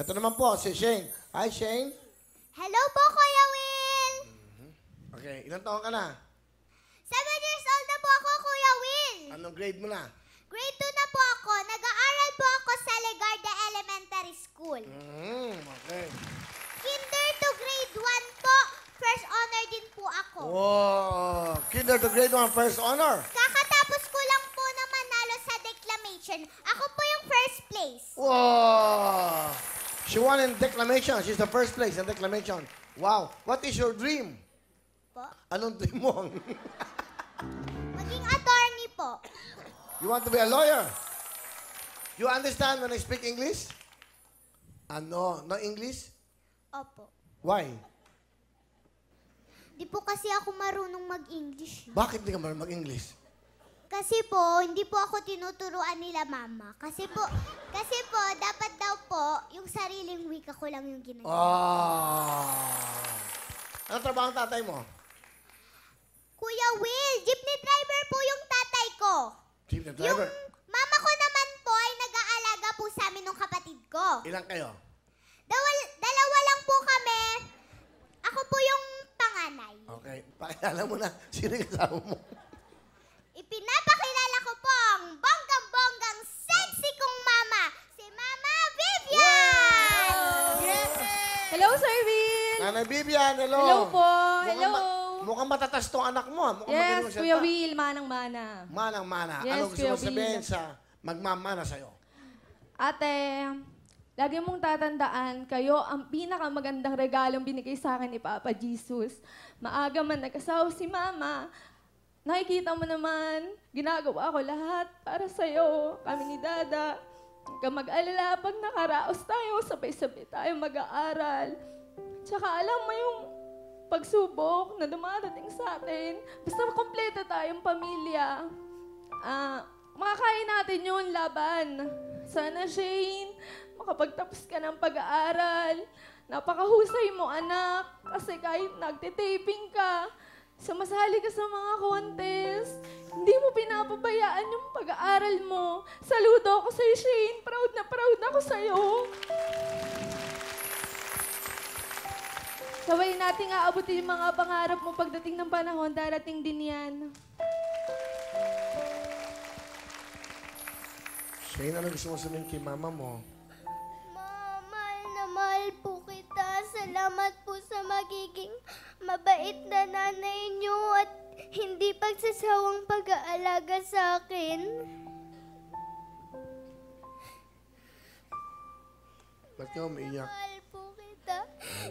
Ito naman po, si Shane. Hi, Shane. Hello po, Kuya Will! Okay, ilang taon ka na? 7 years old na po ako, Kuya Will! Anong grade mo na? Grade 2 na po ako. Nag-aaral po ako sa Legarda Elementary School. Okay. Kinder to grade 1 po. First honor din po ako. Wow! Kinder to grade 1, first honor. Kakatapos ko lang po na manalo sa declamation. Ako po yung first place. Wow! She won in declamation. She's the first place in declamation. Wow! What is your dream? Po. Anong dream mo? Maging attorney po. You want to be a lawyer? You understand when I speak English? No English? Opo. Why? Di po kasi ako marunong mag-English. Bakit di ka marunong mag-English? Kasi po, hindi po ako tinuturuan nila mama. Kasi po, dapat daw po, yung sariling wika ko lang yung ginagawa. Ano trabaho ang tatay mo? Kuya Will, jeepney driver po yung tatay ko. Jeepney Yung driver? mama ko naman po ay nag-aalaga po sa amin ng kapatid ko. Ilang kayo? Dalawa lang po kami. Ako po yung panganay. Okay. Pakilala mo na. Sino yung kasama mo? Ipinapakilala ko po ang bonggang-bonggang sexy kong mama, si Mama Vivian! Hello, Sir Will! Nanay Bibian, hello. Hello po. Mukhang Hello. Mukhang matatas tong anak mo. Mukhang magaling Yes, mo Kuya salita. Will, manang-mana. Manang-mana. Yes, Ano gusto Kuya mo sabihin Will. sa magmamana sa'yo? Ate, lagi mong tatandaan, kayo ang pinakamagandang regalong binigay sa akin ni Papa Jesus. Maaga man nag-asawa si Mama. Nakikita mo naman, ginagawa ko lahat para sa'yo, kami ni Dada. Huwag kang mag-alala, pag nakaraos tayo, sabay-sabay tayo mag-aaral. Tsaka alam mo yung pagsubok na dumarating sa atin, basta kompleto tayong pamilya. Makakain natin yun, laban. Sana, Shane, makapagtapos ka ng pag-aaral. Napakahusay mo, anak. Kasi kahit nagtitaping ka, sumasali ka sa mga contest, hindi mo pinapabayaan yung pag-aaral mo. Saludo ako sa'yo, Shane. Proud na proud ako sa'yo. Sabay nating aabutin yung mga pangarap mo pagdating ng panahon, darating din yan. Shane, ano gusto mo sabihin kay mama mo? Mahal na mahal po kita. Salamat po sa magiging mabait na nanay niyo at hindi pagsasawang pag-aalaga sa akin. Ba't ka umiiyak? Mahal po kita.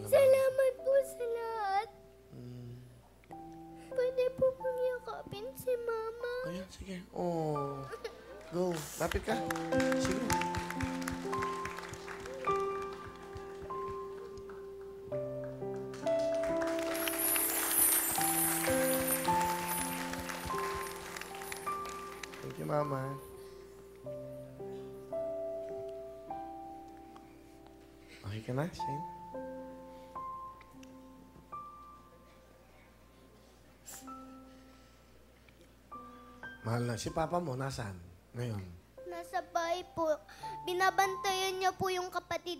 Salamat po sa lahat. Pwede po pong yakapin si Mama. Ayan, sige. Oh. Go. Lapit ka. Sige. Thank you, Mama. Okay ka na, Shane? Mahal na. Si Papa mo, nasaan? Ngayon. Nasa bahay po. Binabantayan niya po yung kapatid